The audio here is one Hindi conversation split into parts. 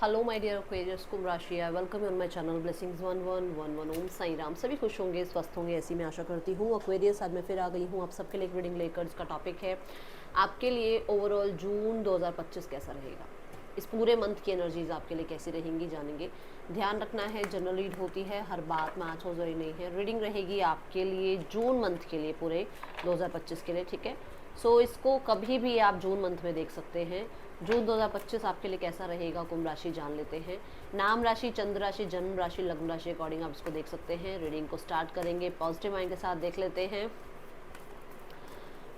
हेलो माय डियर एक्वेरियस, कुंभ राशि है। Welcome on my channel blessings 1111। ओम साई राम। सभी खुश होंगे, स्वस्थ होंगे, ऐसी मैं आशा करती हूँ। एक्वेरियस, आज मैं फिर आ गई हूँ आप सबके लिए एक रीडिंग लेकर, जिसका टॉपिक है आपके लिए ओवरऑल जून 2025 कैसा रहेगा। इस पूरे मंथ की एनर्जीज आपके लिए कैसी रहेंगी जानेंगे। ध्यान रखना है, जनरल रीड होती है, हर बात मैच हो रही नहीं है। रीडिंग रहेगी आपके लिए जून मंथ के लिए, पूरे 2025 के लिए, ठीक है। सो इसको कभी भी आप जून मंथ में देख सकते हैं। जून 2025 आपके लिए कैसा रहेगा, कुंभ राशि जान लेते हैं। नाम राशि, चंद्र राशि, जन्म राशि, लग्न राशि अकॉर्डिंग आप इसको देख सकते हैं। रीडिंग को स्टार्ट करेंगे पॉजिटिव माइंड के साथ। देख लेते हैं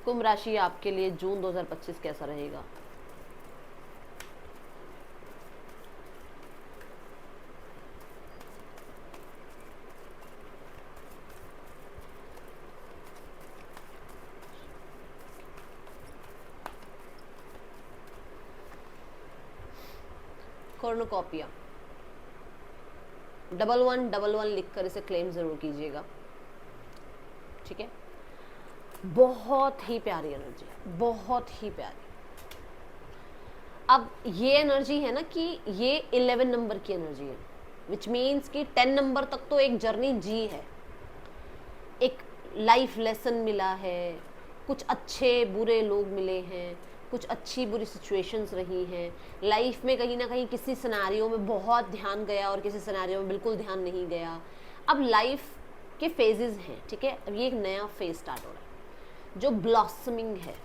कुंभ राशि आपके लिए जून 2025 कैसा रहेगा। कॉर्नोकॉपिया 1111 लिखकर इसे क्लेम जरूर कीजिएगा, ठीक है। बहुत ही प्यारी एनर्जी, बहुत ही प्यारी। अब ये एनर्जी है ना कि ये 11 नंबर की एनर्जी है, विच मीन्स कि 10 नंबर तक तो एक जर्नी जी है, एक लाइफ लेसन मिला है, कुछ अच्छे बुरे लोग मिले हैं, कुछ अच्छी बुरी सिचुएशंस रही हैं लाइफ में। कहीं ना कहीं किसी सिनेरियो में बहुत ध्यान गया और किसी सिनेरियो में बिल्कुल ध्यान नहीं गया। अब लाइफ के फेजेस हैं, ठीक है। अब ये एक नया फेज स्टार्ट हो रहा है, जो ब्लॉसमिंग है,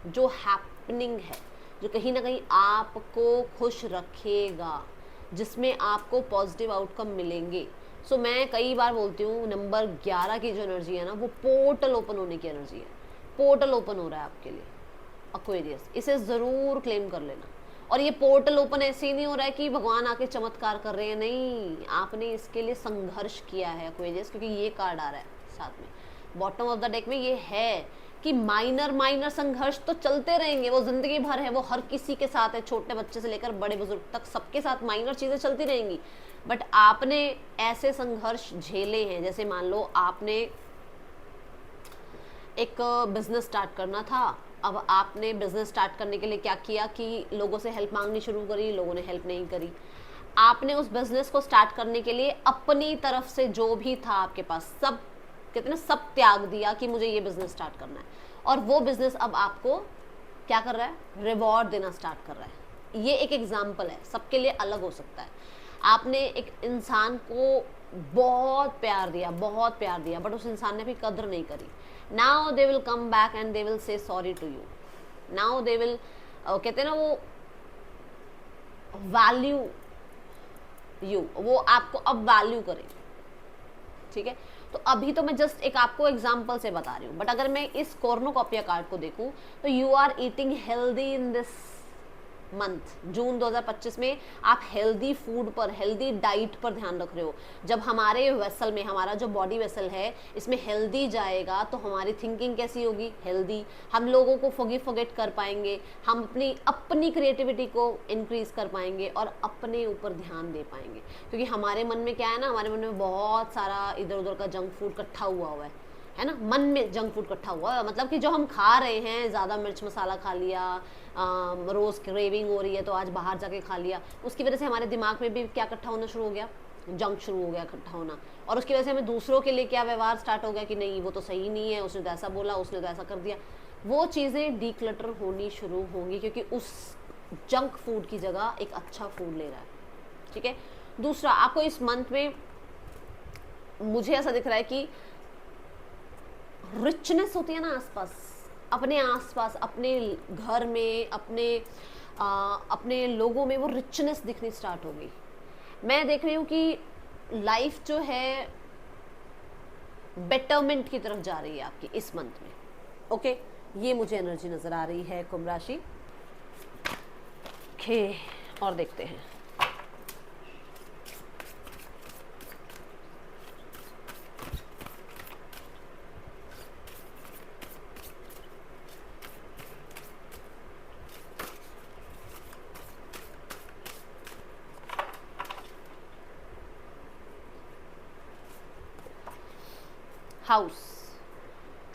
जो हैपनिंग है, जो कहीं ना कहीं आपको खुश रखेगा, जिसमें आपको पॉजिटिव आउटकम मिलेंगे। सो मैं कई बार बोलती हूँ, नंबर 11 की जो एनर्जी है ना, वो पोर्टल ओपन होने की एनर्जी है। पोर्टल ओपन हो रहा है आपके लिए एक्वेरियस, इसे ज़रूर क्लेम कर लेना। और ये पोर्टल ओपन ऐसे ही नहीं हो रहा है कि भगवान आके चमत्कार कर रहे हैं, नहीं, आपने इसके लिए संघर्ष किया है एक्वेरियस, क्योंकि ये कार्ड आ रहा है साथ में बॉटम ऑफ द डेक में। ये है कि माइनर माइनर संघर्ष तो चलते रहेंगे, वो जिंदगी भर है, वो हर किसी के साथ है, छोटे बच्चे से लेकर बड़े बुजुर्ग तक सबके साथ माइनर चीज़ें चलती रहेंगी। बट आपने ऐसे संघर्ष झेले हैं, जैसे मान लो आपने एक बिजनेस स्टार्ट करना था। अब आपने बिजनेस स्टार्ट करने के लिए क्या किया कि लोगों से हेल्प मांगनी शुरू करी, लोगों ने हेल्प नहीं करी। आपने उस बिजनेस को स्टार्ट करने के लिए अपनी तरफ से जो भी था आपके पास, सब कहते ना, सब त्याग दिया कि मुझे ये बिजनेस स्टार्ट करना है। और वो बिजनेस अब आपको क्या कर रहा है, रिवॉर्ड देना स्टार्ट कर रहा है। ये एक एग्जाम्पल है, सबके लिए अलग हो सकता है। आपने एक इंसान को बहुत प्यार दिया, बहुत प्यार दिया, बट उस इंसान ने भी कदर नहीं करी। Now they will come back and they will say sorry to you. Now they will, कहते हैं ना, वो वैल्यू यू, वो आपको अब वैल्यू करेंगे, ठीक है। तो अभी तो मैं जस्ट एक आपको एग्जांपल से बता रही हूँ, बट अगर मैं इस कॉर्नोकॉपिया कार्ड को देखूं तो you are eating healthy in this month. जून 2025 में आप हेल्दी फूड पर, हेल्दी डाइट पर ध्यान रख रहे हो। जब हमारे वेसल में, हमारा जो बॉडी वेसल है, इसमें हेल्दी जाएगा तो हमारी थिंकिंग कैसी होगी, हेल्दी। हम लोगों को फॉरगेट कर पाएंगे, हम अपनी अपनी क्रिएटिविटी को इंक्रीज कर पाएंगे और अपने ऊपर ध्यान दे पाएंगे। क्योंकि हमारे मन में क्या है ना, हमारे मन में बहुत सारा इधर उधर का जंक फूड इकट्ठा हुआ है ना। मन में जंक फूड इकट्ठा हुआ है, मतलब कि जो हम खा रहे हैं, ज़्यादा मिर्च मसाला खा लिया, रोज़ क्रेविंग हो रही है तो आज बाहर जाके खा लिया, उसकी वजह से हमारे दिमाग में भी क्या इकट्ठा होना शुरू हो गया, जंक शुरू हो गया इकट्ठा होना। और उसकी वजह से हमें दूसरों के लिए क्या व्यवहार स्टार्ट हो गया कि नहीं, वो तो सही नहीं है, उसने तो ऐसा बोला, उसने तो ऐसा कर दिया। वो चीज़ें डीक्लटर होनी शुरू होंगी, क्योंकि उस जंक फूड की जगह एक अच्छा फूड ले रहा है, ठीक है। दूसरा, आपको इस मंथ में मुझे ऐसा दिख रहा है कि रिचनेस होती है ना आसपास, अपने आसपास, अपने घर में, अपने लोगों में वो रिचनेस दिखनी स्टार्ट हो गई। मैं देख रही हूँ कि लाइफ जो है बेटरमेंट की तरफ जा रही है आपकी इस मंथ में, ओके। ये मुझे एनर्जी नजर आ रही है कुंभ राशि के। और देखते हैं house,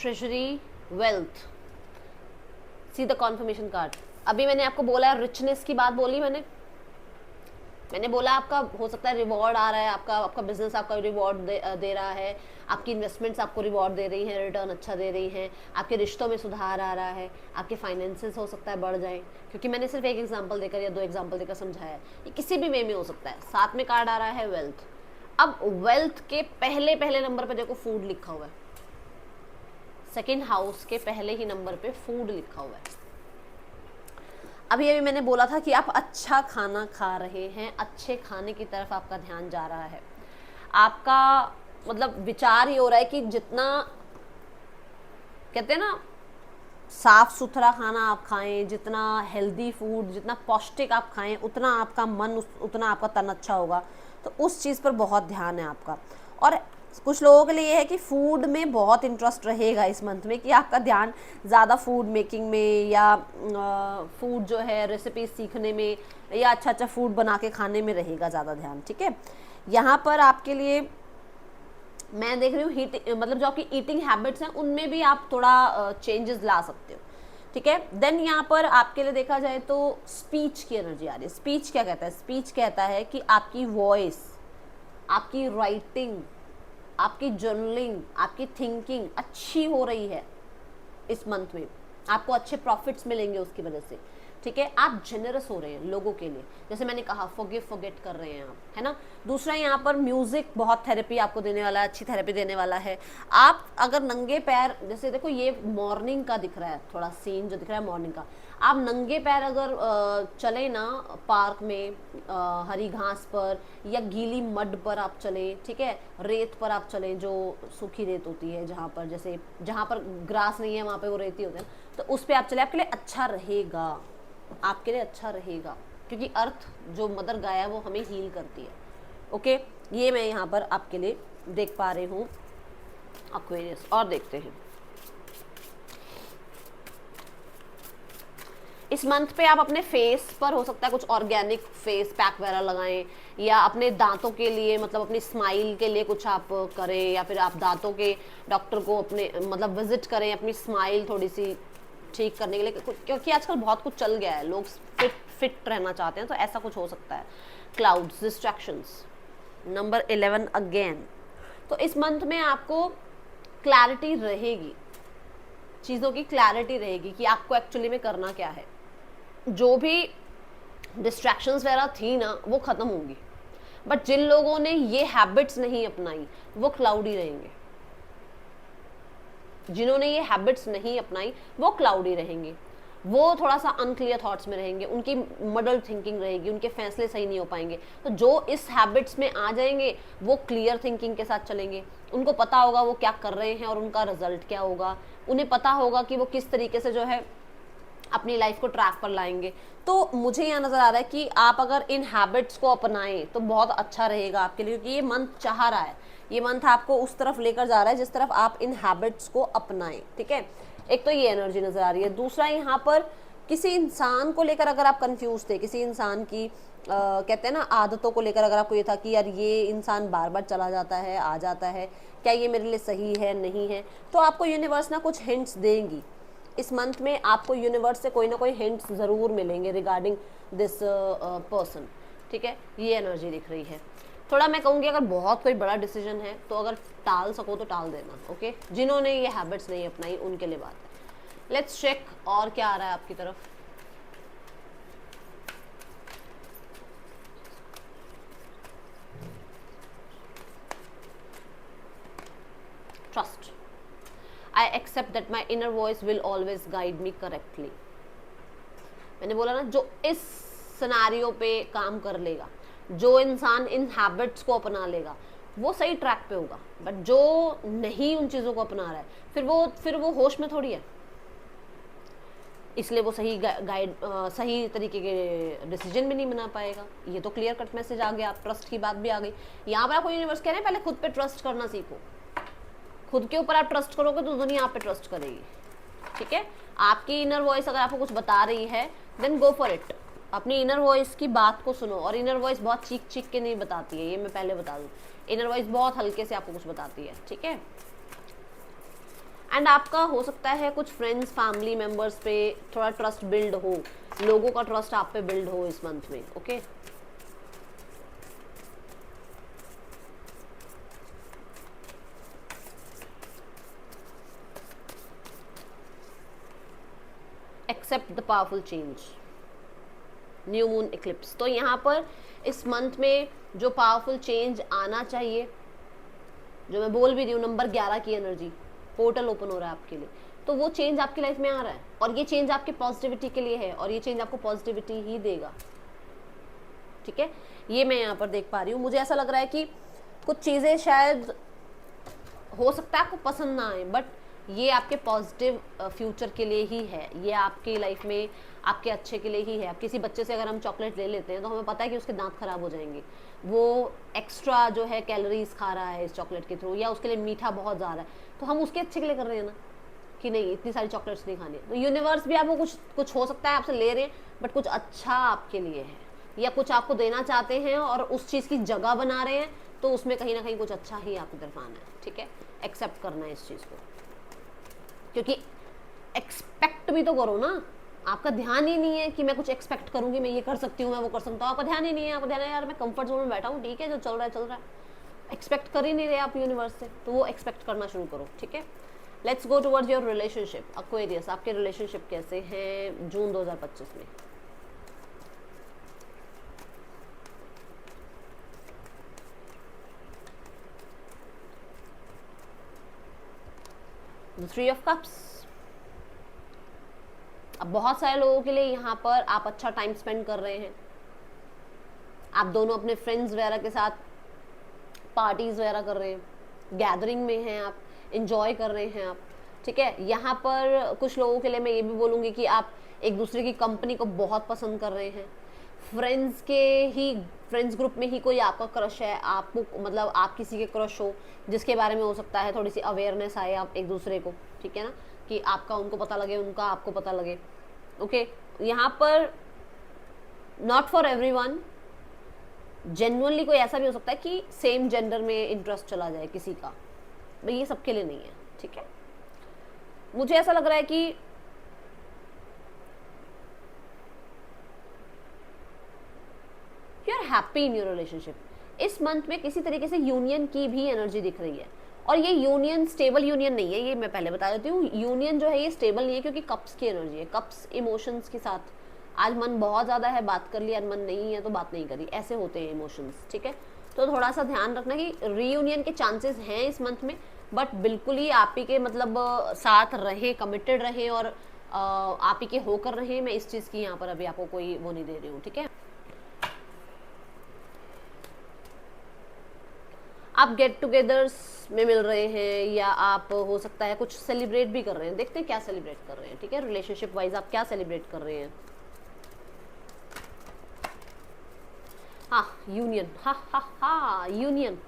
treasury, wealth, see the confirmation card. अभी मैंने आपको बोला है, रिचनेस की बात बोली मैंने, मैंने बोला आपका हो सकता है रिवॉर्ड आ रहा है, आपका बिजनेस आपका रिवॉर्ड दे रहा है, आपकी इन्वेस्टमेंट्स आपको रिवॉर्ड दे रही हैं, रिटर्न अच्छा दे रही हैं, आपके रिश्तों में सुधार आ रहा है, आपके फाइनेंसेस हो सकता है बढ़ जाए, क्योंकि मैंने सिर्फ एक एग्जांपल देकर या 2 एग्जांपल देकर समझाया है, ये किसी भी वे में हो सकता है। साथ में कार्ड आ रहा है वेल्थ। अब वेल्थ के पहले नंबर पे देखो फूड लिखा हुआ है, सेकेंड हाउस के पहले ही नंबर पे फूड लिखा हुआ है। अभी मैंने बोला था कि आप अच्छा खाना खा रहे हैं, अच्छे खाने की तरफ आपका ध्यान जा रहा है, आपका मतलब विचार ही हो रहा है कि जितना कहते हैं ना साफ सुथरा खाना आप खाएं, जितना हेल्दी फूड, जितना पौष्टिक आप खाएं, उतना आपका मन, उतना आपका तन अच्छा होगा। तो उस चीज़ पर बहुत ध्यान है आपका। और कुछ लोगों के लिए ये है कि फूड में बहुत इंटरेस्ट रहेगा इस मंथ में, कि आपका ध्यान ज़्यादा फूड मेकिंग में या फूड जो है रेसिपी सीखने में या अच्छा फूड बना के खाने में रहेगा ज़्यादा ध्यान। ठीक है, यहाँ पर आपके लिए मैं देख रही हूँ मतलब जो आपकी ईटिंग हैबिट्स हैं उनमें भी आप थोड़ा चेंजेस ला सकते हो। ठीक है, देन यहाँ पर आपके लिए देखा जाए तो स्पीच की एनर्जी आ रही है। स्पीच क्या कहता है? स्पीच कहता है कि आपकी वॉइस, आपकी राइटिंग, आपकी जर्नलिंग, आपकी थिंकिंग अच्छी हो रही है इस मंथ में, आपको अच्छे प्रॉफिट्स मिलेंगे उसकी वजह से। ठीक है, आप जेनरस हो रहे हैं लोगों के लिए, जैसे मैंने कहा फॉरगिव फॉरगेट कर रहे हैं आप, है ना। दूसरा यहाँ पर म्यूजिक बहुत थेरेपी आपको देने वाला है, अच्छी थेरेपी देने वाला है। आप अगर नंगे पैर, जैसे देखो ये मॉर्निंग का दिख रहा है, थोड़ा सीन जो दिख रहा है मॉर्निंग का, आप नंगे पैर अगर चले ना पार्क में हरी घास पर या गीली मड पर आप चले, ठीक है, रेत पर आप चले, जो सूखी रेत होती है जहाँ पर, जैसे जहाँ पर ग्रास नहीं है वहाँ पे वो रेती होते हैं, तो उस पर आप चले, आपके लिए अच्छा रहेगा, आपके लिए अच्छा रहेगा, क्योंकि अर्थ जो मदर गाय है वो हमें हील करती है। ओके, ये मैं यहाँ पर आपके लिए देख पा रही हूँ एक्वेरियस। और देखते हैं इस मंथ पे आप अपने फेस पर हो सकता है कुछ ऑर्गेनिक फेस पैक वगैरह लगाएं, या अपने दांतों के लिए मतलब अपनी स्माइल के लिए कुछ आप करें, या फिर आप दांतों के डॉक्टर को अपने मतलब विजिट करें अपनी स्माइल थोड़ी सी ठीक करने के लिए, क्योंकि आजकल बहुत कुछ चल गया है, लोग फिट रहना चाहते हैं, तो ऐसा कुछ हो सकता है। Clouds, distractions, number 11 again. तो इस मंथ में आपको क्लैरिटी रहेगी, चीज़ों की क्लैरिटी रहेगी कि आपको एक्चुअली में करना क्या है। जो भी डिस्ट्रैक्शंस वगैरह थी ना वो ख़त्म होंगी, बट जिन लोगों ने ये हैबिट्स नहीं अपनाई वो क्लाउडी रहेंगे, जिन्होंने ये हैबिट्स नहीं अपनाई वो क्लाउडी रहेंगे, वो थोड़ा सा अनक्लियर थॉट्स में रहेंगे, उनकी मडल थिंकिंग रहेगी, उनके फैसले सही नहीं हो पाएंगे। तो जो इस हैबिट्स में आ जाएंगे वो क्लियर थिंकिंग के साथ चलेंगे, उनको पता होगा वो क्या कर रहे हैं और उनका रिजल्ट क्या होगा, उन्हें पता होगा कि वो किस तरीके से जो है अपनी लाइफ को ट्रैक पर लाएंगे। तो मुझे यहाँ नज़र आ रहा है कि आप अगर इन हैबिट्स को अपनाएं तो बहुत अच्छा रहेगा आपके लिए, क्योंकि ये मंथ चाह रहा है, ये मंथ आपको उस तरफ लेकर जा रहा है जिस तरफ आप इन हैबिट्स को अपनाएं। ठीक है, एक तो ये एनर्जी नज़र आ रही है। दूसरा, यहाँ पर किसी इंसान को लेकर अगर आप कंफ्यूज थे, किसी इंसान की कहते हैं ना आदतों को लेकर अगर आपको ये था कि यार ये इंसान बार बार चला जाता है, आ जाता है, क्या ये मेरे लिए सही है, नहीं है, तो आपको यूनिवर्स ना कुछ हिंट्स देंगी इस मंथ में। आपको यूनिवर्स से कोई ना कोई हिंट्स ज़रूर मिलेंगे रिगार्डिंग दिस पर्सन। ठीक है, ये एनर्जी दिख रही है। थोड़ा मैं कहूँगी अगर बहुत कोई बड़ा डिसीजन है तो अगर टाल सको तो टाल देना। ओके, जिन्होंने ये हैबिट्स नहीं अपनाई उनके लिए बात है। लेट्स चेक और क्या आ रहा है आपकी तरफ। Trust, I accept that my inner voice will always guide me correctly। मैंने बोला ना, जो इस सिनेरियो पे काम कर लेगा, जो इंसान इन हैबिट्स को अपना लेगा वो सही ट्रैक पे होगा, बट जो नहीं उन चीज़ों को अपना रहा है फिर वो होश में थोड़ी है, इसलिए वो सही सही तरीके के डिसीजन भी नहीं बना पाएगा। ये तो क्लियर कट मैसेज आ गया, ट्रस्ट की बात भी आ गई। यहाँ पर आपको यूनिवर्स कह रहे हैं पहले खुद पे ट्रस्ट करना सीखो, खुद के ऊपर आप ट्रस्ट करोगे तो दुनिया आप पे ट्रस्ट करेगी। ठीक है, आपकी इनर वॉइस अगर आपको कुछ बता रही है देन गो फॉर इट, अपनी इनर वॉइस की बात को सुनो। और इनर वॉइस बहुत चीख चीख के नहीं बताती है, ये मैं पहले बता दूं, इनर वॉइस बहुत हल्के से आपको कुछ बताती है। ठीक है, एंड आपका हो सकता है कुछ फ्रेंड्स फैमिली मेम्बर्स पे थोड़ा ट्रस्ट बिल्ड हो, लोगों का ट्रस्ट आप पे बिल्ड हो इस मंथ में। Okay, accept the powerful change, new moon eclipse. तो यहाँ पर इस मंथ में जो पावरफुल चेंज आना चाहिए, जो मैं बोल भी रही हूँ, नंबर 11 की एनर्जी, पोर्टल ओपन हो रहा है आपके लिए, तो वो चेंज आपकी लाइफ में आ रहा है और ये चेंज आपके पॉजिटिविटी के लिए है और ये चेंज आपको पॉजिटिविटी ही देगा। ठीक है, ये मैं यहाँ पर देख पा रही हूँ। मुझे ऐसा लग रहा है कि कुछ चीज़ें शायद हो सकता है आपको पसंद ना आए, बट ये आपके पॉजिटिव फ्यूचर के लिए ही है, ये आपकी लाइफ में आपके अच्छे के लिए ही है। अब किसी बच्चे से अगर हम चॉकलेट ले लेते हैं तो हमें पता है कि उसके दांत खराब हो जाएंगे, वो एक्स्ट्रा जो है कैलोरीज खा रहा है इस चॉकलेट के थ्रू, या उसके लिए मीठा बहुत ज़्यादा है, तो हम उसके अच्छे के लिए कर रहे हैं ना, कि नहीं इतनी सारी चॉकलेट्स नहीं खानी है। तो यूनिवर्स भी आपको कुछ हो सकता है आपसे ले रहे हैं, बट कुछ अच्छा आपके लिए है, या कुछ आपको देना चाहते हैं और उस चीज़ की जगह बना रहे हैं, तो उसमें कहीं ना कहीं कुछ अच्छा ही आपकी तरफ आना है। ठीक है, एक्सेप्ट करना है इस चीज़ को, क्योंकि एक्सपेक्ट भी तो करो ना। आपका ध्यान ही नहीं है कि मैं कुछ एक्सपेक्ट करूंगी, मैं ये कर सकती हूँ, मैं वो कर सकता हूँ, आपका ध्यान ही नहीं है। आपका ध्यान है यार मैं कंफर्ट जोन में बैठा हूँ, ठीक है, जो चल रहा है चल रहा है। एक्सपेक्ट कर ही नहीं रहे आप यूनिवर्स से, तो वो एक्सपेक्ट करना शुरू करो। ठीक है, let's go towards your relationship. Aquarius, आपके रिलेशनशिप कैसे हैं जून 2025 में? The Three of Cups। अब बहुत सारे लोगों के लिए यहाँ पर आप अच्छा टाइम स्पेंड कर रहे हैं, आप दोनों अपने फ्रेंड्स वगैरह के साथ पार्टीज वगैरह कर रहे हैं, गैदरिंग में हैं, आप इंजॉय कर रहे हैं आप। ठीक है, यहाँ पर कुछ लोगों के लिए मैं ये भी बोलूँगी कि आप एक दूसरे की कंपनी को बहुत पसंद कर रहे हैं। फ्रेंड्स ग्रुप में ही कोई आपका क्रश है, आपको मतलब आप किसी के क्रश हो, जिसके बारे में हो सकता है थोड़ी सी अवेयरनेस आए आप एक दूसरे को। ठीक है ना, कि आपका उनको पता लगे, उनका आपको पता लगे। ओके, यहाँ पर नॉट फॉर एवरीवन, जेन्युइनली कोई ऐसा भी हो सकता है कि सेम जेंडर में इंटरेस्ट चला जाए किसी का, भाई ये सबके लिए नहीं है। ठीक है, मुझे ऐसा लग रहा है कि you are happy in your relationship. इस मंथ में किसी तरीके से यूनियन की भी एनर्जी दिख रही है, और ये यूनियन स्टेबल यूनियन नहीं है, ये मैं पहले बता देती हूँ। यूनियन जो है ये स्टेबल नहीं है, क्योंकि कप्स की एनर्जी है, कप्स इमोशंस के साथ। आज मन बहुत ज़्यादा है, बात कर लिया, मन नहीं है तो बात नहीं करी, ऐसे होते हैं इमोशंस। ठीक है, तो थोड़ा सा ध्यान रखना कि रीयूनियन के चांसेस हैं इस मंथ में, बट बिल्कुल ही आप ही के मतलब साथ रहे, कमिटेड रहे और आप ही के होकर रहे। मैं इस चीज़ की यहाँ पर अभी आपको कोई वो नहीं दे रही हूँ। ठीक है, आप गेट टुगेदर्स में मिल रहे हैं, या आप हो सकता है कुछ सेलिब्रेट भी कर रहे हैं। देखते हैं क्या सेलिब्रेट कर रहे हैं। ठीक है, रिलेशनशिप वाइज आप क्या सेलिब्रेट कर रहे हैं? हाँ, यूनियन, हा union.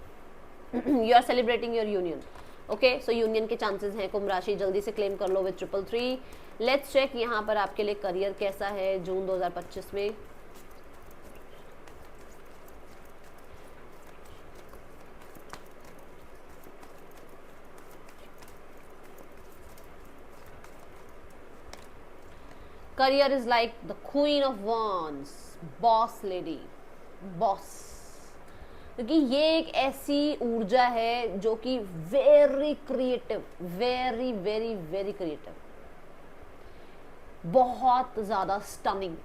You are celebrating your union. Okay, so union के चांसेस हैं। कुंभ राशि जल्दी से क्लेम कर लो विद 333। लेट्स चेक यहाँ पर आपके लिए करियर कैसा है जून 2025 में। Career is like the queen of wands, boss lady, boss, क्योंकि ये एक ऐसी ऊर्जा है जो कि very creative, very very very creative, बहुत ज़्यादा स्टनिंग।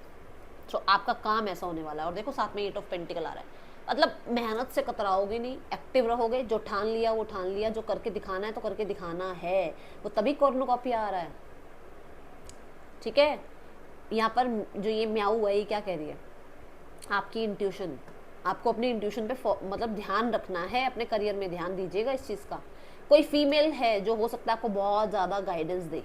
तो आपका काम ऐसा होने वाला है। और देखो साथ में 8 ऑफ पेंटिकल आ रहा है, मतलब मेहनत से कतराओगे नहीं, एक्टिव रहोगे। जो ठान लिया वो ठान लिया, जो करके दिखाना है तो करके दिखाना है, वो तभी कॉर्नोकॉपी आ रहा है। ठीक है, यहाँ पर जो ये म्याऊ है ये क्या कह रही है? आपकी इंट्यूशन, आपको अपनी इंट्यूशन पे मतलब ध्यान रखना है, अपने करियर में ध्यान दीजिएगा इस चीज़ का। कोई फीमेल है जो हो सकता है आपको बहुत ज़्यादा गाइडेंस दे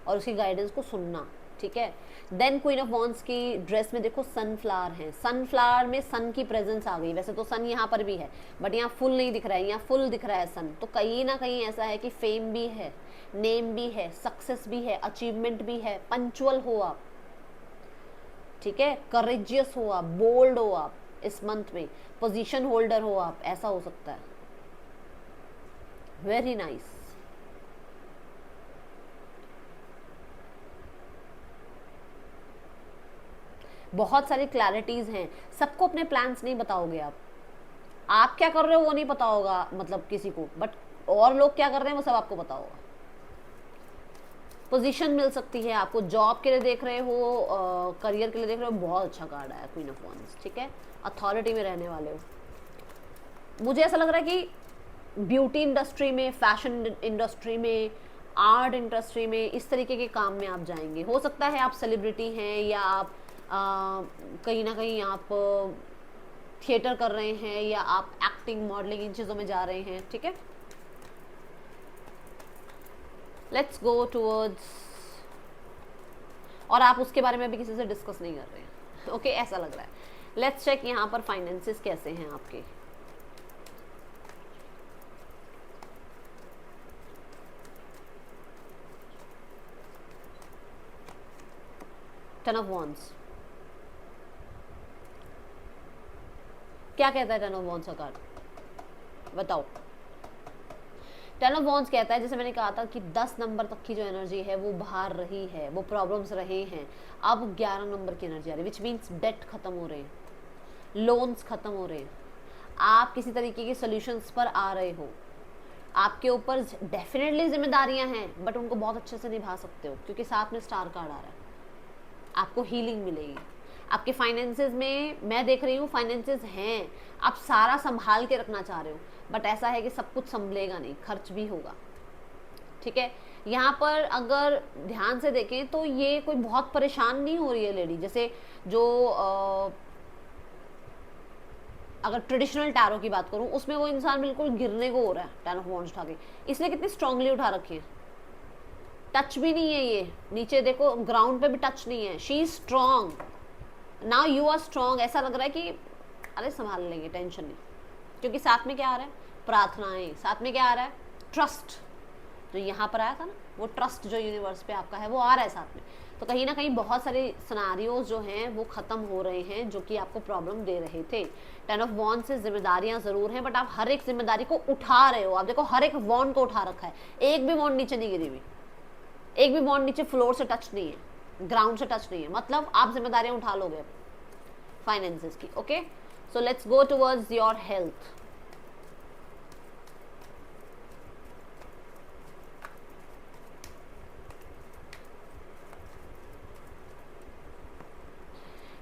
और उसकी गाइडेंस को सुनना। ठीक है, देन क्वीन ऑफ वॉन्ड्स की ड्रेस में देखो सनफ्लावर है, सनफ्लावर में सन की प्रेजेंस आ गई। वैसे तो सन यहाँ पर भी है, बट यहाँ फुल नहीं दिख रहा है, यहाँ फुल दिख रहा है सन। तो कहीं ना कहीं ऐसा है कि फेम भी है, नेम भी है, सक्सेस भी है, अचीवमेंट भी है। पंचुअल हो आप, ठीक है, करेजियस हो आप, बोल्ड हो आप इस मंथ में, पोजीशन होल्डर हो आप, ऐसा हो सकता है। Very nice. बहुत सारी क्लैरिटीज हैं। सबको अपने प्लान्स नहीं बताओगे आप क्या कर रहे हो वो नहीं पता होगा मतलब किसी को, बट और लोग क्या कर रहे हैं वो सब आपको पता होगा। पोजीशन मिल सकती है आपको, जॉब के लिए देख रहे हो, करियर के लिए देख रहे हो, बहुत अच्छा कार्ड आया क्वीन ऑफ वॉन्ड्स, ठीक है। अथॉरिटी में रहने वाले हो, मुझे ऐसा लग रहा है कि ब्यूटी इंडस्ट्री में, फैशन इंडस्ट्री में, आर्ट इंडस्ट्री में, इस तरीके के काम में आप जाएंगे। हो सकता है आप सेलिब्रिटी हैं या आप कहीं ना कहीं आप थिएटर कर रहे हैं या आप एक्टिंग, मॉडलिंग, इन चीज़ों में जा रहे हैं, ठीक है। लेट्स गो टूवर्ड्स, और आप उसके बारे में भी किसी से डिस्कस नहीं कर रहे हैं, ओके ऐसा लग रहा है। लेट्स चेक यहाँ पर फाइनेंसेस कैसे हैं आपके। टेन ऑफ वॉन्ड्स क्या कहता है? टेन ऑफ वॉन्ड्स का कार्ड बताओ। टेन ऑफ वॉन्ड्स कहता है, जैसे मैंने कहा था कि 10 नंबर तक की जो एनर्जी है वो बाहर रही है, वो प्रॉब्लम्स रहे हैं, अब 11 नंबर की एनर्जी आ रही है, विच मीन्स डेट खत्म हो रहे हैं, लोन्स खत्म हो रहे हैं, आप किसी तरीके के सोल्यूशंस पर आ रहे हो। आपके ऊपर डेफिनेटली जिम्मेदारियां हैं, बट उनको बहुत अच्छे से निभा सकते हो क्योंकि साथ में स्टार कार्ड आ रहा है। आपको हीलिंग मिलेगी। आपके फाइनेंसेस में मैं देख रही हूँ, फाइनेंसेस हैं, आप सारा संभाल के रखना चाह रहे हो, बट ऐसा है कि सब कुछ संभलेगा नहीं, खर्च भी होगा, ठीक है। यहाँ पर अगर ध्यान से देखें तो ये कोई बहुत परेशान नहीं हो रही है लेडी, जैसे जो अगर ट्रेडिशनल टैरो की बात करूं उसमें वो इंसान बिल्कुल गिरने को हो रहा है टेन ऑफ वॉन्ड्स उठा के, इसलिए कितनी स्ट्रांगली उठा रखी है, टच भी नहीं है ये, नीचे देखो ग्राउंड पे भी टच नहीं है, she is strong, now you are strong, ऐसा लग रहा है कि अरे संभाल लेंगे, टेंशन नहीं, क्योंकि साथ में क्या आ रहा है? प्रार्थनाएं, साथ में क्या आ रहा है? ट्रस्ट, जो यहाँ पर आया था ना, वो ट्रस्ट जो यूनिवर्स पे आपका है वो आ रहा है साथ में। तो कहीं ना कहीं बहुत सारे सिनारियोज जो हैं वो खत्म हो रहे हैं जो कि आपको प्रॉब्लम दे रहे थे। टेन ऑफ वॉन्ड से जिम्मेदारियां जरूर हैं, बट आप हर एक जिम्मेदारी को उठा रहे हो। आप देखो हर एक वॉन्ड को उठा रखा है, एक भी वॉन्ड नीचे नहीं गिरी हुई, एक भी वॉन्ड नीचे फ्लोर से टच नहीं है, ग्राउंड से टच नहीं है, मतलब आप जिम्मेदारियां उठा लोगे फाइनेंसेस की, okay. So let's go towards your health.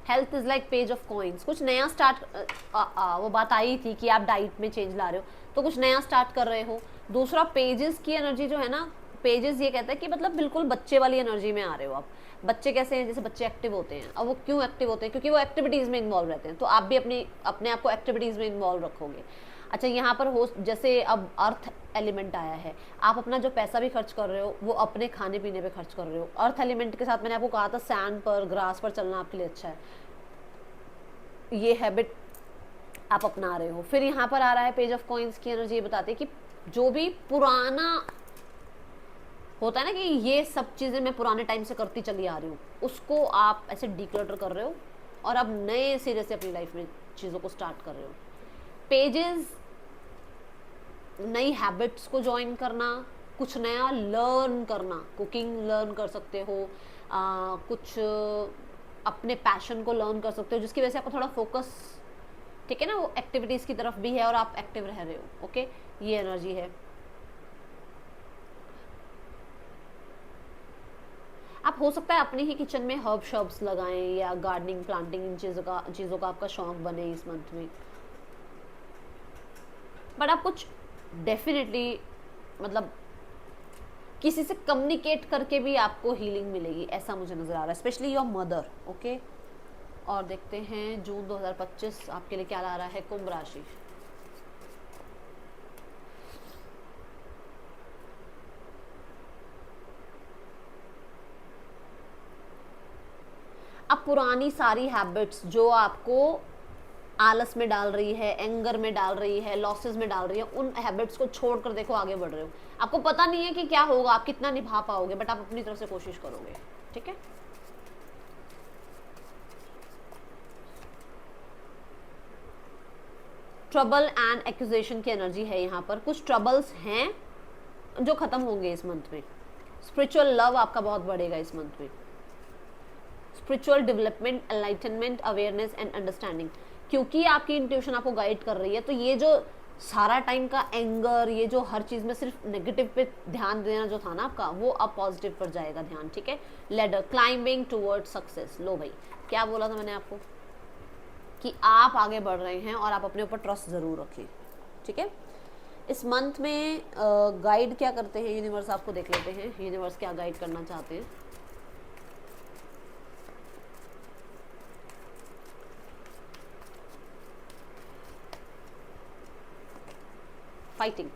Health is like page of coins, कुछ नया स्टार्ट, वो बात आई थी कि आप डाइट में चेंज ला रहे हो, तो कुछ नया स्टार्ट कर रहे हो। दूसरा पेजेस की एनर्जी जो है ना, पेजेस ये कहता है कि मतलब बिल्कुल बच्चे वाली एनर्जी में आ रहे हो आप। बच्चे कैसे हैं? जैसे बच्चे एक्टिव होते हैं। अब वो क्यों एक्टिव होते हैं? क्योंकि वो एक्टिविटीज़ में इन्वॉल्व रहते हैं, तो आप भी अपने आप को एक्टिविटीज़ में इन्वॉल्व रखोगे। अच्छा, यहाँ पर हो जैसे अब अर्थ एलिमेंट आया है, आप अपना जो पैसा भी खर्च कर रहे हो वो अपने खाने पीने पे खर्च कर रहे हो। अर्थ एलिमेंट के साथ मैंने आपको कहा था सैंड पर, ग्रास पर चलना आपके लिए अच्छा है, ये हैबिट आप अपना रहे हो। फिर यहाँ पर आ रहा है पेज ऑफ कॉइन्स की एनर्जी, ये बताती है कि जो भी पुराना होता है ना कि ये सब चीज़ें मैं पुराने टाइम से करती चली आ रही हूँ, उसको आप ऐसे डिक्लटर कर रहे हो और अब नए सिरे से अपनी लाइफ में चीज़ों को स्टार्ट कर रहे हो। पेजेस, नई हैबिट्स को ज्वाइन करना, कुछ नया लर्न करना, कुकिंग लर्न कर सकते हो, कुछ अपने पैशन को लर्न कर सकते हो जिसकी वजह से आपको थोड़ा फोकस, ठीक है ना, वो एक्टिविटीज़ की तरफ भी है और आप एक्टिव रह रहे हो, ओके। ये एनर्जी है। आप हो सकता है अपने ही किचन में हर्ब शर्ब्स लगाएं या गार्डनिंग, प्लांटिंग, इन चीज़ों का आपका शौक बने इस मंथ में, बट आप कुछ डेफिनेटली मतलब किसी से कम्युनिकेट करके भी आपको हीलिंग मिलेगी, ऐसा मुझे नज़र आ रहा है, स्पेशली योर मदर, ओके। और देखते हैं जून 2025 आपके लिए क्या ला रहा है कुंभ राशि। अब पुरानी सारी हैबिट्स जो आपको आलस में डाल रही है, एंगर में डाल रही है, लॉसेस में डाल रही है, उन हैबिट्स को छोड़कर देखो आगे बढ़ रहे हो। आपको पता नहीं है कि क्या होगा, आप कितना निभा पाओगे, बट आप अपनी तरफ से कोशिश करोगे, ठीक है। ट्रबल एंड एक्यूजेशन की एनर्जी है यहाँ पर। कुछ ट्रबल्स हैं जो खत्म होंगे इस मंथ में। स्पिरिचुअल लव आपका बहुत बढ़ेगा इस मंथ में। Spiritual development, enlightenment, awareness and understanding, क्योंकि आपकी इंट्यूशन आपको गाइड कर रही है, तो ये जो सारा टाइम का एंगर, ये जो हर चीज़ में सिर्फ नेगेटिव पे ध्यान देना जो था ना आपका, वो अब पॉजिटिव पर जाएगा ध्यान, ठीक है। लेडर क्लाइंबिंग टूवर्ड सक्सेस, लो भाई क्या बोला था मैंने आपको कि आप आगे बढ़ रहे हैं और आप अपने ऊपर ट्रस्ट ज़रूर रखें, ठीक है। इस मंथ में गाइड क्या करते हैं यूनिवर्स, आपको देख लेते हैं यूनिवर्स क्या गाइड करना चाहते हैं। फाइटिंग,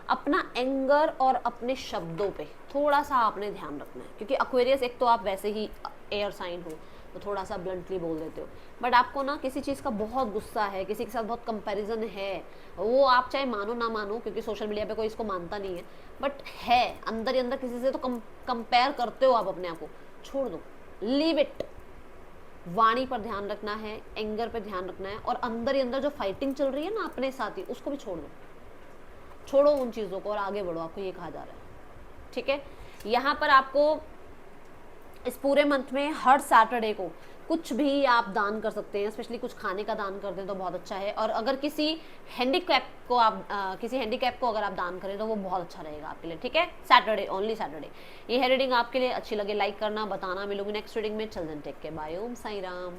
अपना एंगर और अपने शब्दों पे थोड़ा सा आपने ध्यान रखना है, क्योंकि एक्वेरियस एक तो आप वैसे ही एयर साइन हो तो थोड़ा सा ब्लंटली बोल देते हो, बट आपको ना किसी चीज़ का बहुत गुस्सा है, किसी के साथ बहुत कंपैरिजन है, वो आप चाहे मानो ना मानो, क्योंकि सोशल मीडिया पे कोई इसको मानता नहीं है, बट है अंदर ही अंदर किसी से तो कंपेयर करते हो आप अपने आप को, छोड़ दो, लीव इट। वाणी पर ध्यान रखना है, एंगर पे ध्यान रखना है, और अंदर ही अंदर जो फाइटिंग चल रही है ना अपने साथ ही, उसको भी छोड़ दो, छोड़ो उन चीज़ों को और आगे बढ़ो, आपको ये कहा जा रहा है, ठीक है। यहाँ पर आपको इस पूरे मंथ में हर सैटरडे को कुछ भी आप दान कर सकते हैं, स्पेशली कुछ खाने का दान कर दें तो बहुत अच्छा है, और अगर किसी हैंडीकैप को अगर आप दान करें तो वो बहुत अच्छा रहेगा आपके लिए, ठीक है। Saturday, only Saturday. ये है रीडिंग, आपके लिए अच्छी लगे लाइक करना, बताना। मिलूंगी नेक्स्ट रीडिंग में, चल देन टेक केयर, बाय, ओम साई राम।